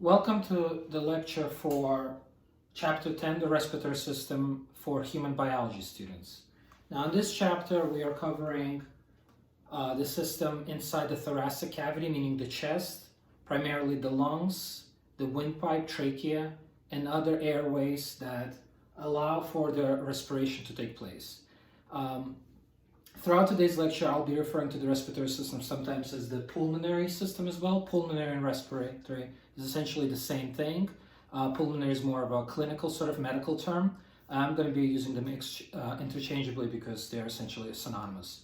Welcome to the lecture for Chapter 10, the Respiratory System for Human Biology students. Now in this chapter we are covering the system inside the thoracic cavity, meaning the chest, primarily the lungs, the windpipe, trachea, and other airways that allow for the respiration to take place. Throughout today's lecture, I'll be referring to the respiratory system sometimes as the pulmonary system as well. Pulmonary and respiratory is essentially the same thing. Pulmonary is more of a clinical sort of medical term. I'm going to be using them interchangeably because they're essentially synonymous.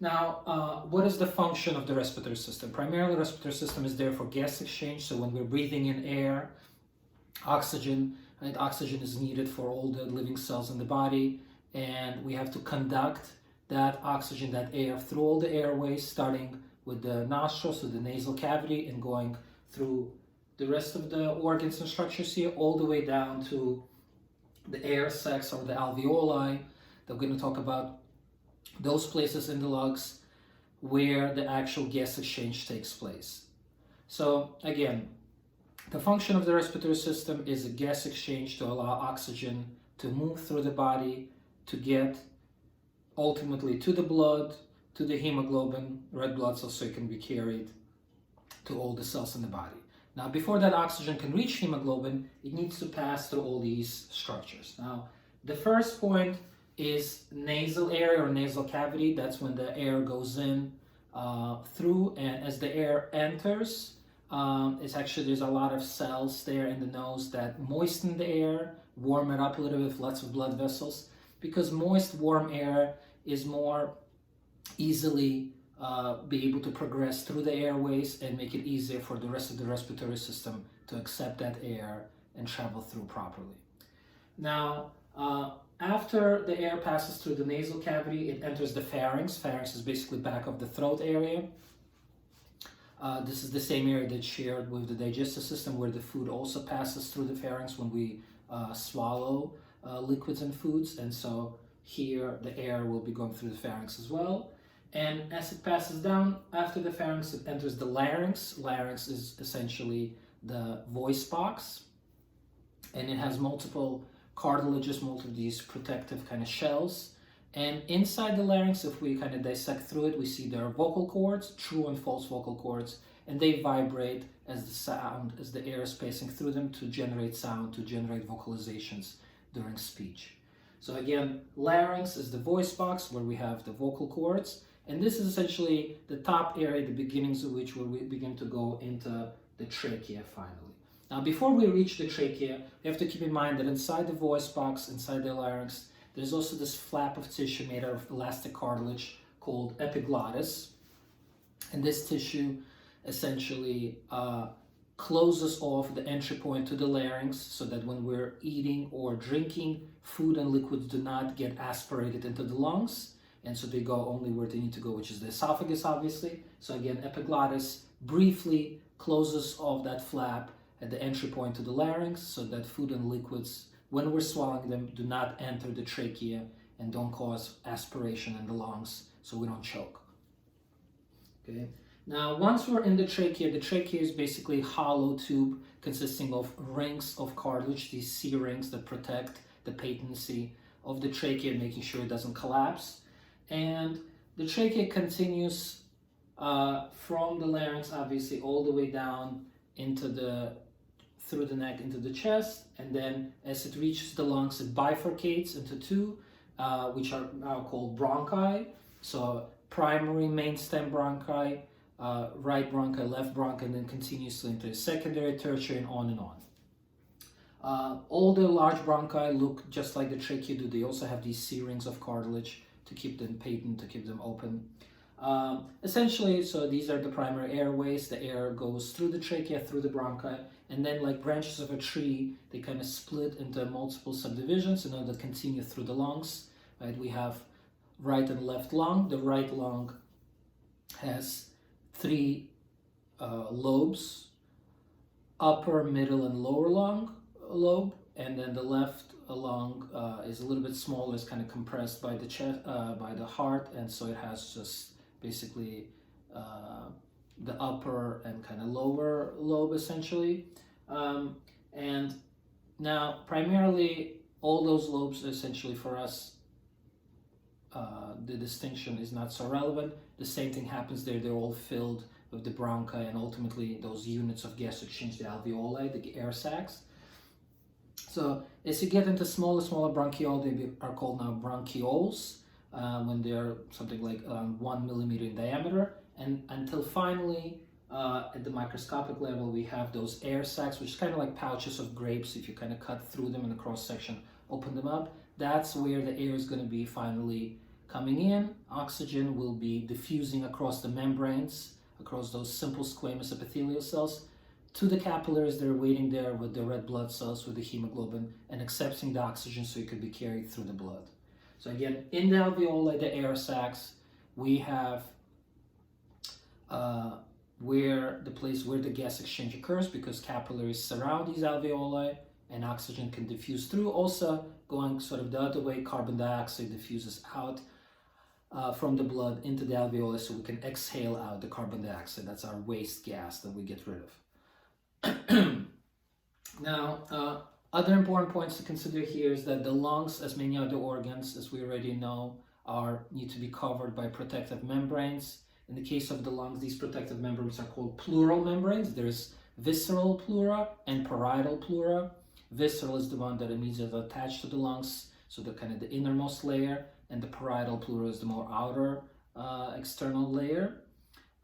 Now, what is the function of the respiratory system? Primarily, the respiratory system is there for gas exchange. So when we're breathing in air, oxygen, right? Oxygen is needed for all the living cells in the body, and we have to conduct that oxygen, that air, through all the airways, starting with the nostrils, so the nasal cavity, and going through the rest of the organs and structures here, all the way down to the air sacs or the alveoli. They're going to talk about those places in the lungs where the actual gas exchange takes place. So again, the function of the respiratory system is a gas exchange to allow oxygen to move through the body to get ultimately to the blood, to the hemoglobin, red blood cells, so it can be carried to all the cells in the body. Now, before that oxygen can reach hemoglobin, it needs to pass through all these structures. Now, the first point is nasal area or nasal cavity. That's when the air goes in through, and as the air enters, there's a lot of cells there in the nose that moisten the air, warm it up a little bit with lots of blood vessels, because moist, warm air is more easily be able to progress through the airways and make it easier for the rest of the respiratory system to accept that air and travel through properly. Now, after the air passes through the nasal cavity, it enters the pharynx. Pharynx is basically back of the throat area. This is the same area that's shared with the digestive system, where the food also passes through the pharynx when we swallow liquids and foods, and so here the air will be going through the pharynx as well. And as it passes down after the pharynx, it enters the larynx. Larynx is essentially the voice box, and it has multiple cartilages, multiple of these protective kind of shells. And inside the larynx, if we kind of dissect through it, we see there are vocal cords, true and false vocal cords, and they vibrate as the air is passing through them to generate sound, to generate vocalizations during speech. So again, larynx is the voice box where we have the vocal cords, and this is essentially the top area, the beginnings of which where we begin to go into the trachea finally. Now, before we reach the trachea, we have to keep in mind that inside the voice box, inside the larynx, there's also this flap of tissue made out of elastic cartilage called epiglottis, and this tissue essentially closes off the entry point to the larynx so that when we're eating or drinking, food and liquids do not get aspirated into the lungs, and so they go only where they need to go, which is the esophagus, obviously. So again, epiglottis briefly closes off that flap at the entry point to the larynx so that food and liquids, when we're swallowing them, do not enter the trachea and don't cause aspiration in the lungs so we don't choke. Okay. Now, once we're in the trachea is basically a hollow tube consisting of rings of cartilage, these C rings that protect the patency of the trachea, making sure it doesn't collapse. And the trachea continues from the larynx, obviously, all the way down through the neck into the chest, and then as it reaches the lungs, it bifurcates into two, which are now called bronchi. So primary main stem bronchi, right bronchi, left bronchi, and then continuously into secondary, tertiary, and on and on. All the large bronchi look just like the trachea do. They also have these C rings of cartilage to keep them patent, to keep them open. Essentially, so these are the primary airways. The air goes through the trachea, through the bronchi, and then like branches of a tree, they kind of split into multiple subdivisions in order to continue through the lungs. Right? We have right and left lung. The right lung has three lobes, upper, middle, and lower lung lobe, and then the left lung is a little bit smaller, it's kind of compressed by the chest, by the heart, and so it has just basically the upper and kind of lower lobe essentially. And now, primarily, all those lobes essentially for us, the distinction is not so relevant. The same thing happens there. They're all filled with the bronchi and ultimately those units of gas exchange, the alveoli, the air sacs. So as you get into smaller bronchioles, they are called now bronchioles when they're something like 1 millimeter in diameter. And until finally, at the microscopic level, we have those air sacs, which is kind of like pouches of grapes. If you kind of cut through them in a cross section, open them up, that's where the air is going to be finally coming in. Oxygen will be diffusing across the membranes, across those simple squamous epithelial cells, to the capillaries. They're waiting there with the red blood cells, with the hemoglobin, and accepting the oxygen so it could be carried through the blood. So again, in the alveoli, the air sacs, we have where the place where the gas exchange occurs, because capillaries surround these alveoli and oxygen can diffuse through. Also, going sort of the other way, carbon dioxide diffuses out from the blood into the alveoli, so we can exhale out the carbon dioxide. That's our waste gas that we get rid of. Now, other important points to consider here is that the lungs, as many other organs, as we already know, need to be covered by protective membranes. In the case of the lungs, these protective membranes are called pleural membranes. There's visceral pleura and parietal pleura. Visceral is the one that immediately attached to the lungs, so the kind of the innermost layer, and the parietal pleura is the more outer external layer.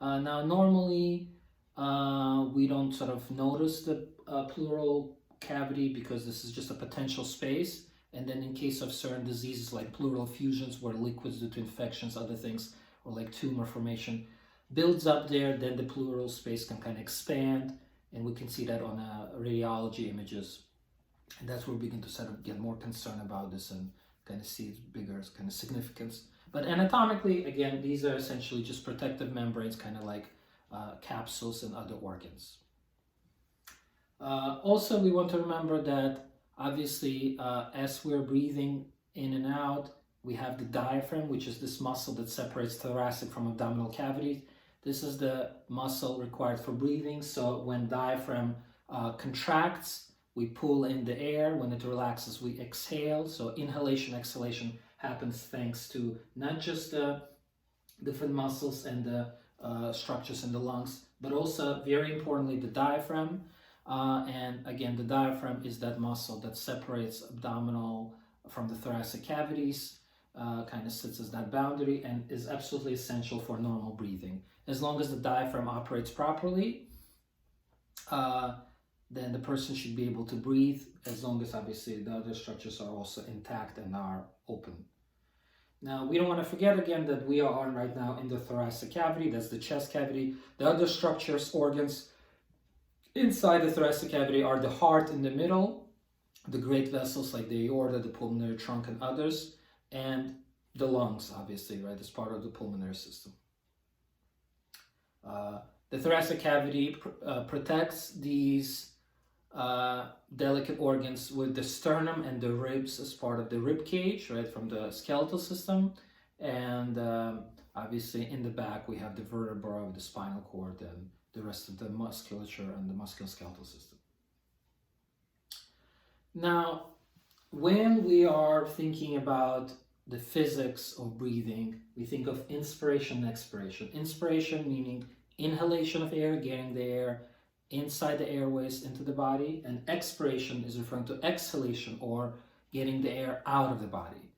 Now, normally we don't sort of notice the pleural cavity because this is just a potential space. And then in case of certain diseases like pleural effusions, where liquids due to infections, other things, or like tumor formation builds up there, then the pleural space can kind of expand, and we can see that on radiology images. And that's where we begin to sort of get more concerned about this and kind of see its bigger kind of significance. But anatomically, again, these are essentially just protective membranes, kind of like capsules in other organs. Also, we want to remember that obviously as we're breathing in and out, we have the diaphragm, which is this muscle that separates thoracic from abdominal cavity. This is the muscle required for breathing. So when diaphragm contracts, we pull in the air. When it relaxes, we exhale. So inhalation, exhalation happens thanks to not just the different muscles and the structures in the lungs, but also, very importantly, the diaphragm. And again, the diaphragm is that muscle that separates abdominal from the thoracic cavities, kind of sits as that boundary, and is absolutely essential for normal breathing. As long as the diaphragm operates properly, then the person should be able to breathe, as long as obviously the other structures are also intact and are open. Now, we don't want to forget again that we are right now in the thoracic cavity, that's the chest cavity. The other structures, organs inside the thoracic cavity are the heart in the middle, the great vessels like the aorta, the pulmonary trunk, and others, and the lungs, obviously, right, as part of the pulmonary system. The thoracic cavity protects these delicate organs with the sternum and the ribs as part of the rib cage, right, from the skeletal system. And obviously in the back we have the vertebra of the spinal cord and the rest of the musculature and the musculoskeletal system. Now, when we are thinking about the physics of breathing, we think of inspiration and expiration. Inspiration meaning inhalation of air, getting the air inside the airways into the body, and expiration is referring to exhalation or getting the air out of the body.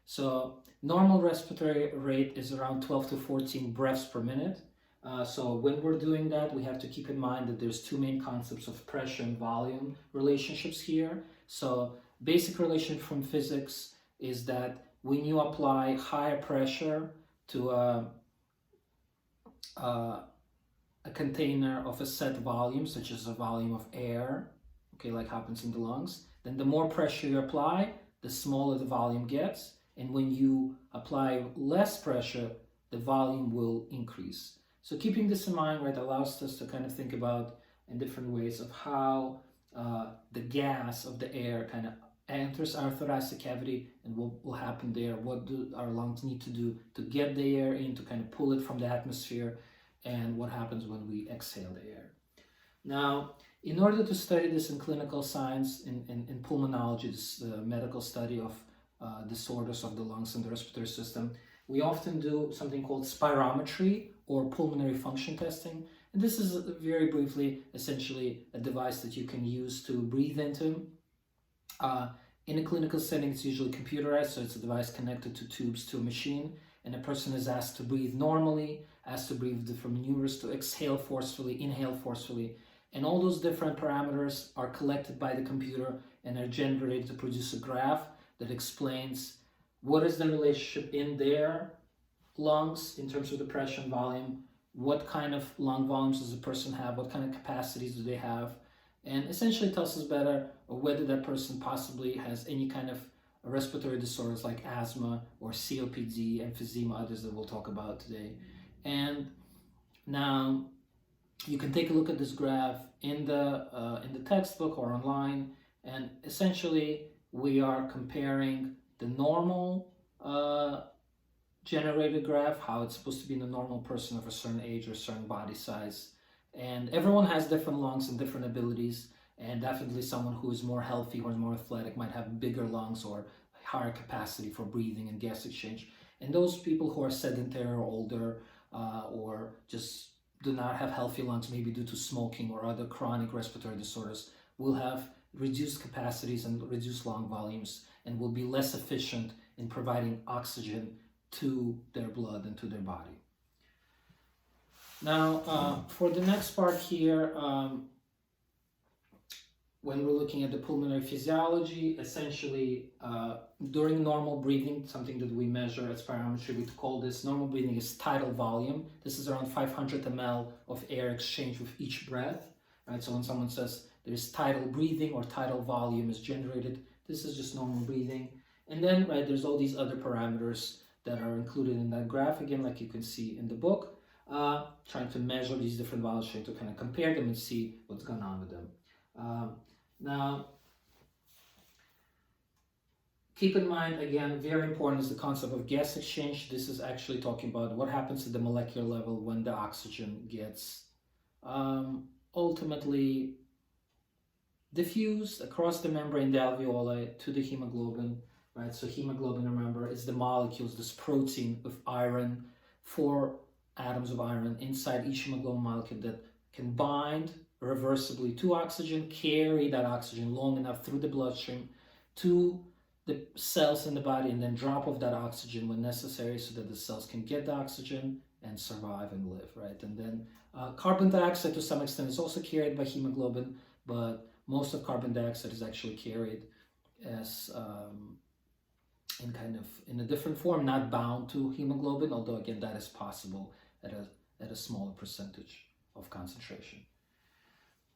So normal respiratory rate is around 12 to 14 breaths per minute. So when we're doing that, we have to keep in mind that there's two main concepts of pressure and volume relationships here. So basic relation from physics is that when you apply higher pressure to a container of a set volume, such as a volume of air, okay, like happens in the lungs, then the more pressure you apply, the smaller the volume gets. And when you apply less pressure, the volume will increase. So keeping this in mind, right, allows us to kind of think about in different ways of how the gas of the air kind of enters our thoracic cavity and what will happen there, what do our lungs need to do to get the air in, to kind of pull it from the atmosphere, and what happens when we exhale the air. Now, In order to study this in clinical science, in pulmonology, this medical study of disorders of the lungs and the respiratory system, we often do something called spirometry or pulmonary function testing. And this is very briefly, essentially, a device that you can use to breathe into. In a clinical setting, it's usually computerized, so it's a device connected to tubes to a machine, and a person is asked to breathe normally, asked to breathe from maneuvers, to exhale forcefully, inhale forcefully, and all those different parameters are collected by the computer and are generated to produce a graph that explains what is the relationship in their lungs in terms of the pressure and volume, what kind of lung volumes does the person have, what kind of capacities do they have, and essentially tells us better whether that person possibly has any kind of respiratory disorders like asthma or COPD, emphysema, others that we'll talk about today. And now you can take a look at this graph in the textbook or online, and essentially we are comparing the normal generated graph, how it's supposed to be in a normal person of a certain age or certain body size. And everyone has different lungs and different abilities, and definitely someone who is more healthy or more athletic might have bigger lungs or higher capacity for breathing and gas exchange. And those people who are sedentary or older or just do not have healthy lungs, maybe due to smoking or other chronic respiratory disorders, will have reduced capacities and reduced lung volumes and will be less efficient in providing oxygen to their blood and to their body. Now, for the next part here, when we're looking at the pulmonary physiology, essentially during normal breathing, something that we measure at spirometry, we call this normal breathing is tidal volume. This is around 500 ml of air exchange with each breath, right? So when someone says there's tidal breathing or tidal volume is generated, this is just normal breathing. And then, right, there's all these other parameters that are included in that graph, again, like you can see in the book, trying to measure these different values, trying to kind of compare them and see what's going on with them. Now, keep in mind, again, very important is the concept of gas exchange. This is actually talking about what happens at the molecular level when the oxygen gets ultimately diffused across the membrane, the alveoli, to the hemoglobin, right? So hemoglobin, remember, is the molecules, this protein of iron, 4 atoms of iron inside each hemoglobin molecule that can bind reversibly to oxygen, carry that oxygen long enough through the bloodstream to the cells in the body, and then drop off that oxygen when necessary so that the cells can get the oxygen and survive and live, right? And then carbon dioxide to some extent is also carried by hemoglobin, but most of carbon dioxide is actually carried as in a different form, not bound to hemoglobin, although again that is possible at a smaller percentage of concentration.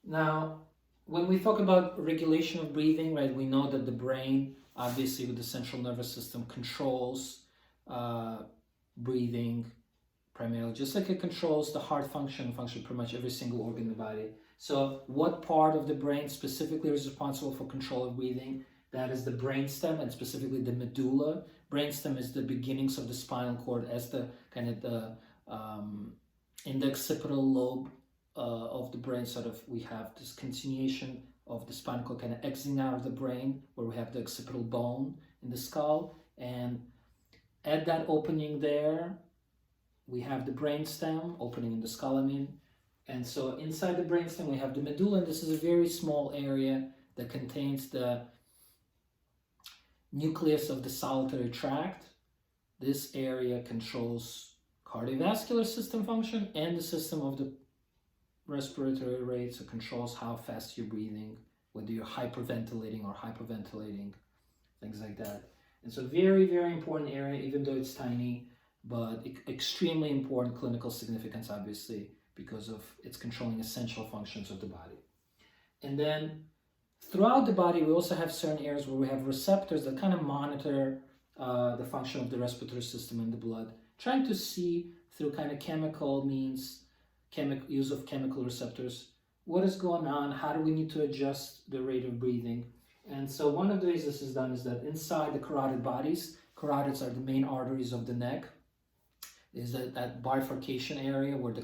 Now, when we talk about regulation of breathing, right, we know that the brain, obviously with the central nervous system, controls breathing primarily, just like it controls the heart function pretty much every single organ in the body. So what part of the brain specifically is responsible for control of breathing? That is the brainstem, and specifically the medulla. Brainstem is the beginnings of the spinal cord as the kind of the in the occipital lobe of the brain, sort of we have this continuation of the spinal cord kind of exiting out of the brain, where we have the occipital bone in the skull, and at that opening there we have the brainstem opening in the skull, and so inside the brainstem we have the medulla, and this is a very small area that contains the nucleus of the solitary tract. This area controls cardiovascular system function and the system of the respiratory rate, so controls how fast you're breathing, whether you're hyperventilating or hypoventilating, things like that. And so very, very important area, even though it's tiny, but extremely important clinical significance, obviously, because of it's controlling essential functions of the body. And then throughout the body, we also have certain areas where we have receptors that kind of monitor the function of the respiratory system in the blood, trying to see through kind of chemical means, use of chemical receptors, what is going on, how do we need to adjust the rate of breathing. And so one of the ways this is done is that inside the carotid bodies, carotids are the main arteries of the neck, is that bifurcation area where the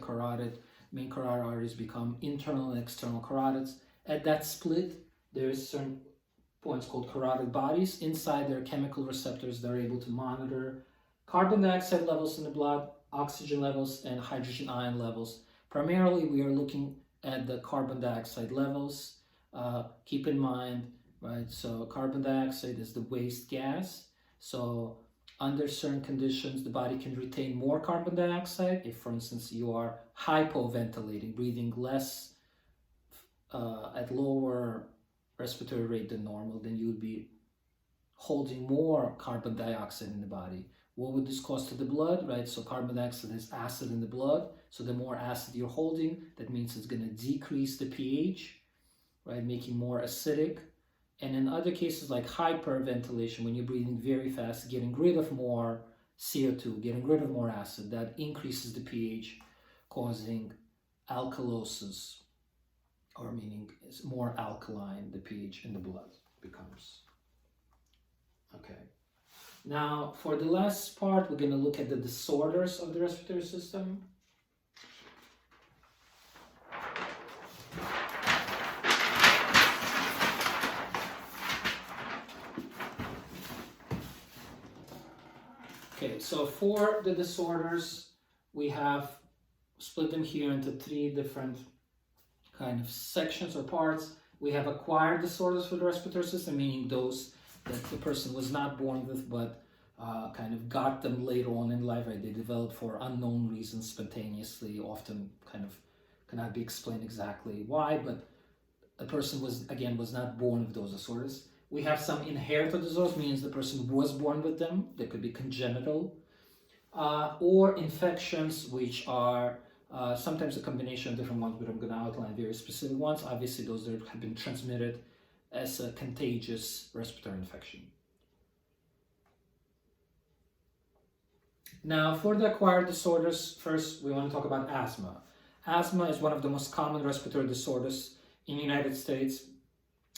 main carotid arteries become internal and external carotids. at that split, there's certain points called carotid bodies. Inside, there are chemical receptors that are able to monitor carbon dioxide levels in the blood, oxygen levels, and hydrogen ion levels. Primarily, we are looking at the carbon dioxide levels. Keep in mind, right, so carbon dioxide is the waste gas. So under certain conditions, the body can retain more carbon dioxide. If, for instance, you are hypoventilating, breathing less at lower respiratory rate than normal, then you would be holding more carbon dioxide in the body. What would this cause to the blood, right? So carbon dioxide is acid in the blood. So the more acid you're holding, that means it's going to decrease the pH, right? Making more acidic. And in other cases like hyperventilation, when you're breathing very fast, getting rid of more CO2, getting rid of more acid, that increases the pH, causing alkalosis, or meaning it's more alkaline, the pH in the blood becomes. Okay. Now, for the last part, we're going to look at the disorders of the respiratory system. Okay, so for the disorders, we have split them here into three different kind of sections or parts. We have acquired disorders for the respiratory system, meaning those that the person was not born with, but kind of got them later on in life, right? They developed for unknown reasons spontaneously, often kind of cannot be explained exactly why, but a person was not born with those disorders. We have some inherited disorders, means the person was born with them. They could be congenital, or infections, which are sometimes a combination of different ones, but I'm going to outline very specific ones. Obviously, those that have been transmitted as a contagious respiratory infection. Now, for the acquired disorders, first we want to talk about asthma. Asthma is one of the most common respiratory disorders in the United States,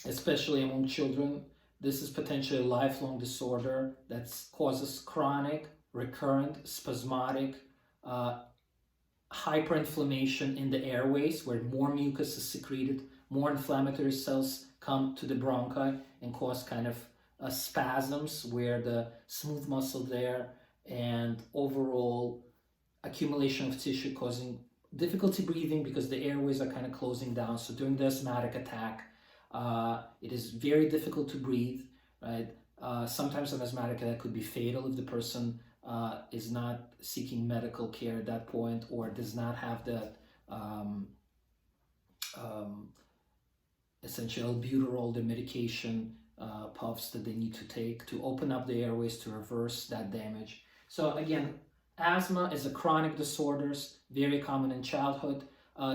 especially among children. This is potentially a lifelong disorder that causes chronic, recurrent, spasmodic hyperinflammation in the airways, where more mucus is secreted, more inflammatory cells come to the bronchi and cause kind of spasms where the smooth muscle there, and overall accumulation of tissue causing difficulty breathing because the airways are kind of closing down. So during the asthmatic attack, it is very difficult to breathe, right? Sometimes an asthmatic attack could be fatal if the person is not seeking medical care at that point, or does not have that essential albuterol, the medication puffs that they need to take to open up the airways to reverse that damage. So again, asthma is a chronic disorder, very common in childhood,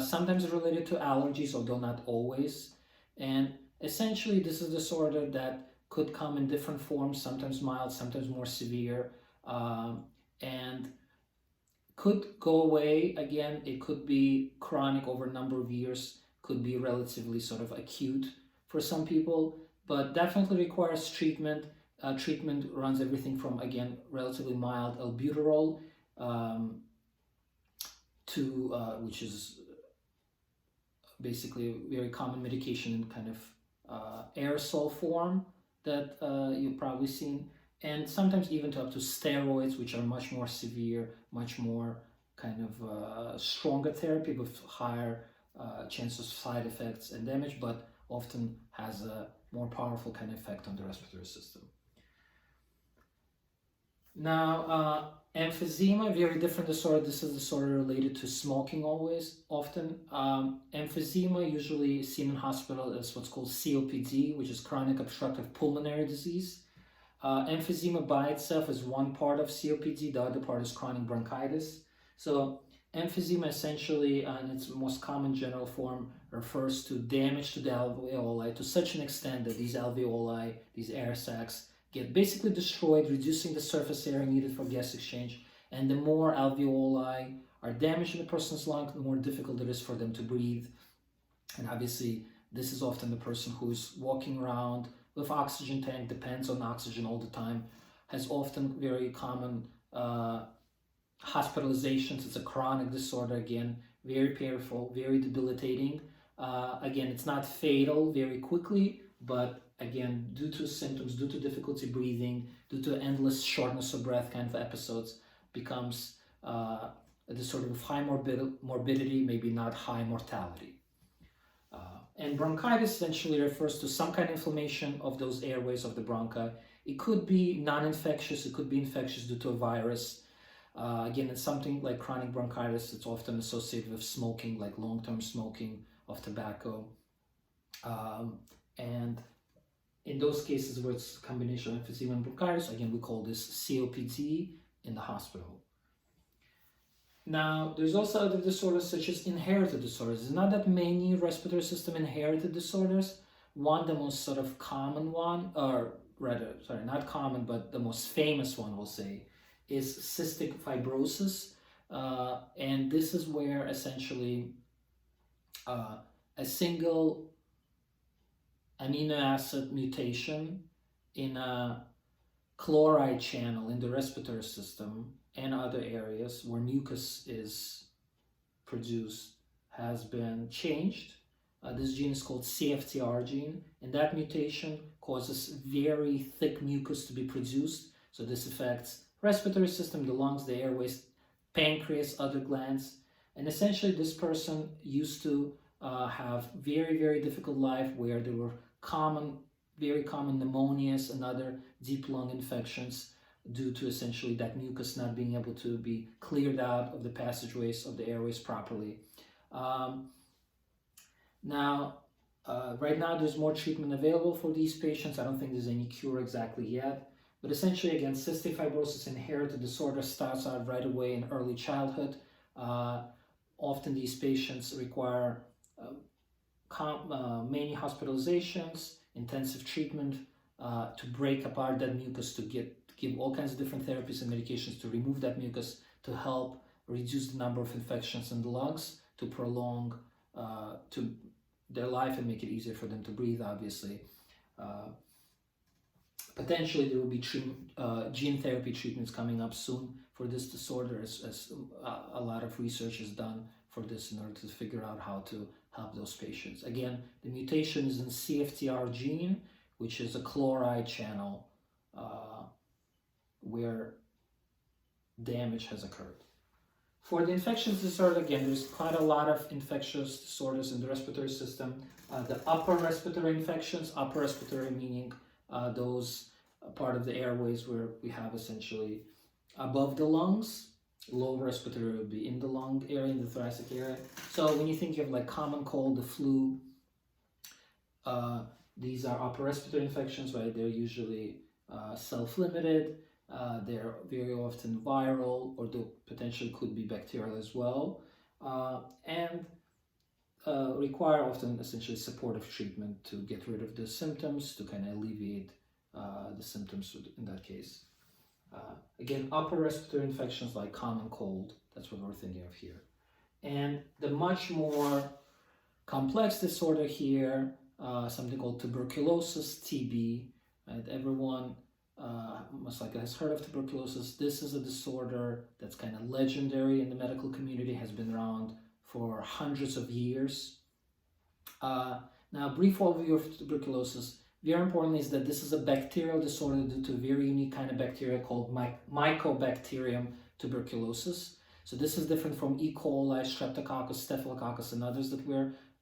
sometimes related to allergies, although not always. And essentially, this is a disorder that could come in different forms, sometimes mild, sometimes more severe, and could go away. Again, it could be chronic over a number of years, could be relatively sort of acute for some people, but definitely requires treatment. Treatment runs everything from, again, relatively mild albuterol to, which is basically a very common medication in kind of aerosol form that you've probably seen, and sometimes even to up to steroids, which are much more severe, much more kind of stronger therapy with higher chances of side effects and damage, but often has a more powerful kind of effect on the respiratory system. Now, emphysema, very different disorder. This is a disorder related to smoking always, often. Emphysema, usually seen in hospital, is what's called COPD, which is chronic obstructive pulmonary disease. Emphysema by itself is one part of COPD, the other part is chronic bronchitis. So emphysema essentially, in its most common general form, refers to damage to the alveoli to such an extent that these alveoli, these air sacs, get basically destroyed, reducing the surface area needed for gas exchange. And the more alveoli are damaged in a person's lung, the more difficult it is for them to breathe. And obviously, this is often the person who's walking around with oxygen tank, depends on oxygen all the time, has often very common hospitalizations. It's a chronic disorder, again, very painful, very debilitating. Again, it's not fatal very quickly, but again, due to symptoms, due to difficulty breathing, due to endless shortness of breath kind of episodes, becomes a disorder of high morbidity, maybe not high mortality. And bronchitis essentially refers to some kind of inflammation of those airways of the bronchi. It could be non-infectious, it could be infectious due to a virus. Again, it's something like chronic bronchitis. It's often associated with smoking, like long-term smoking of tobacco. And in those cases where it's a combination of emphysema and bronchitis, again, we call this COPD in the hospital. Now, there's also other disorders such as inherited disorders. There's not that many respiratory system inherited disorders. One, the most sort of common one, or rather, sorry, not common, but the most famous one, we'll say, is cystic fibrosis. And this is where essentially a single amino acid mutation in a chloride channel in the respiratory system and other areas where mucus is produced has been changed. This gene is called CFTR gene, and that mutation causes very thick mucus to be produced. So this affects respiratory system, the lungs, the airways, pancreas, other glands. And essentially this person used to have very, very difficult life where there were very common pneumonias and other deep lung infections due to essentially that mucus not being able to be cleared out of the passageways of the airways properly. Right now there's more treatment available for these patients. I don't think there's any cure exactly yet. But essentially, again, cystic fibrosis inherited disorder starts out right away in early childhood. Often these patients require many hospitalizations, intensive treatment to break apart that mucus, to give all kinds of different therapies and medications to remove that mucus, to help reduce the number of infections in the lungs, to prolong to their life and make it easier for them to breathe, obviously. Potentially there will be gene therapy treatments coming up soon for this disorder, as a lot of research is done for this in order to figure out how to help those patients. Again, the mutation is in CFTR gene, which is a chloride channel where damage has occurred. For the infectious disorder, again, there's quite a lot of infectious disorders in the respiratory system. The upper respiratory infections, upper respiratory meaning those part of the airways where we have essentially above the lungs. Lower respiratory would be in the lung area, in the thoracic area. So when you think of like common cold, the flu, these are upper respiratory infections, right? They're usually self-limited. They're very often viral, or they potentially could be bacterial as well, and require often essentially supportive treatment to get rid of the symptoms, to kind of alleviate the symptoms in that case. Again, upper respiratory infections like common cold, that's what we're thinking of here. And the much more complex disorder here, something called tuberculosis, TB, and everyone most likely has heard of tuberculosis. This is a disorder that's kind of legendary in the medical community, has been around for hundreds of years. Now, a brief overview of tuberculosis. Very importantly is that this is a bacterial disorder due to a very unique kind of bacteria called Mycobacterium tuberculosis. So this is different from E. coli, Streptococcus, Staphylococcus, and others that we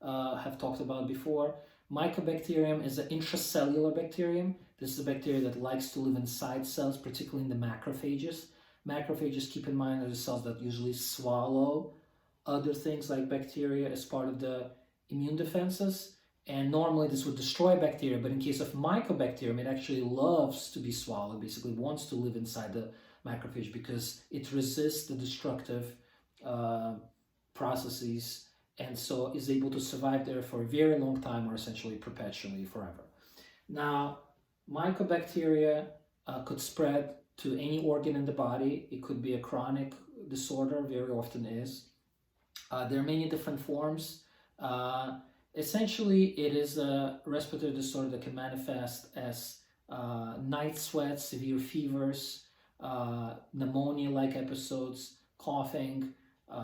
have talked about before. Mycobacterium is an intracellular bacterium. This is a bacteria that likes to live inside cells, particularly in the macrophages. Macrophages, keep in mind, are the cells that usually swallow other things like bacteria as part of the immune defenses. And normally this would destroy bacteria, but in case of Mycobacterium, it actually loves to be swallowed, basically wants to live inside the macrophage because it resists the destructive processes, and so is able to survive there for a very long time, or essentially perpetually, forever. Now, Mycobacteria could spread to any organ in the body. It could be a chronic disorder, very often is. There are many different forms. Essentially, it is a respiratory disorder that can manifest as night sweats, severe fevers, pneumonia-like episodes, coughing,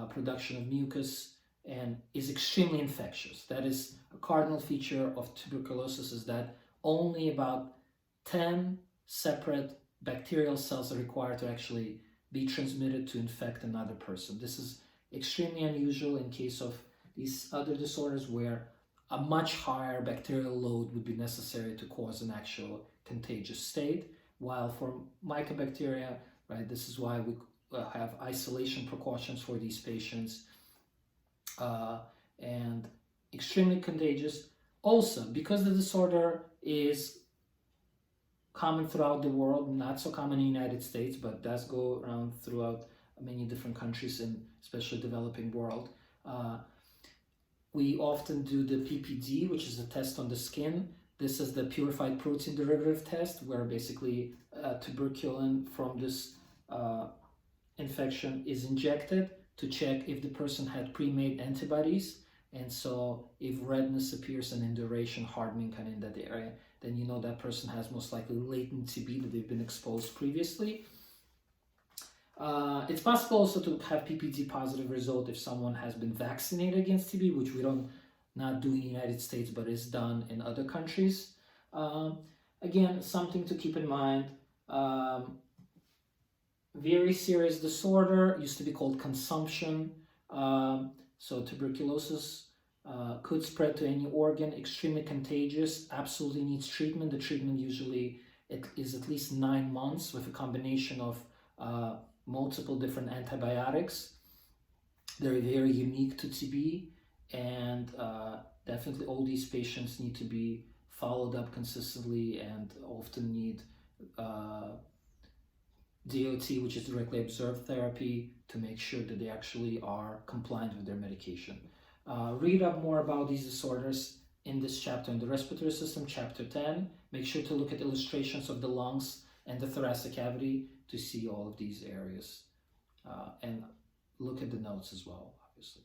production of mucus, and is extremely infectious. That is a cardinal feature of tuberculosis, is that only about 10 separate bacterial cells are required to actually be transmitted to infect another person. This is extremely unusual in case of these other disorders where a much higher bacterial load would be necessary to cause an actual contagious state. While for mycobacteria, right, this is why we have isolation precautions for these patients, and extremely contagious. Also, because the disorder is common throughout the world, not so common in the United States, but does go around throughout many different countries, and especially developing world. We often do the PPD, which is a test on the skin. This is the purified protein derivative test, where basically tuberculin from this infection is injected to check if the person had pre-made antibodies. And so if redness appears and induration hardening kind of in that area, then you know that person has most likely latent TB, that they've been exposed previously. It's possible also to have PPD positive result if someone has been vaccinated against TB, which we don't not do in the United States, but is done in other countries. Again, something to keep in mind. Very serious disorder, used to be called consumption. So tuberculosis could spread to any organ, extremely contagious, absolutely needs treatment. The treatment usually is at least 9 months with a combination of multiple different antibiotics. They're very unique to TB, and definitely all these patients need to be followed up consistently and often need DOT, which is directly observed therapy, to make sure that they actually are compliant with their medication. Read up more about these disorders in this chapter in the respiratory system, chapter 10. Make sure to look at illustrations of the lungs and the thoracic cavity to see all of these areas. And look at the notes as well, obviously.